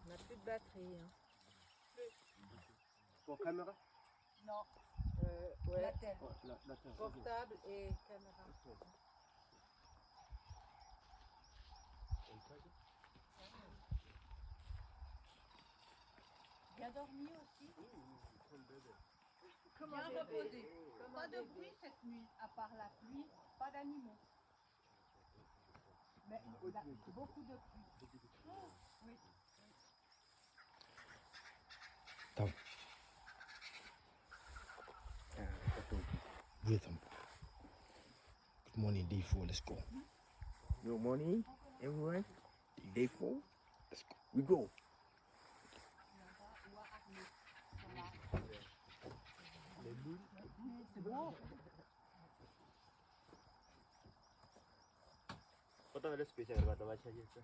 On n'a plus de batterie. Hein. Pour caméra? Non, Ouais. la telle. Oh, la terre. Portable et caméra. Bien dormi aussi. Comment Bien reposé. Comme Pas un de bébé. bruit cette nuit, à part la pluie, pas d'animaux. Mais il a beaucoup de pluie. Oh, oui. Rhythm. Good morning, day 4. Let's go. Good morning, everyone. Day 4. Let's go. We go. C'est bon. Kau tahu ada spesial kata baca je tu.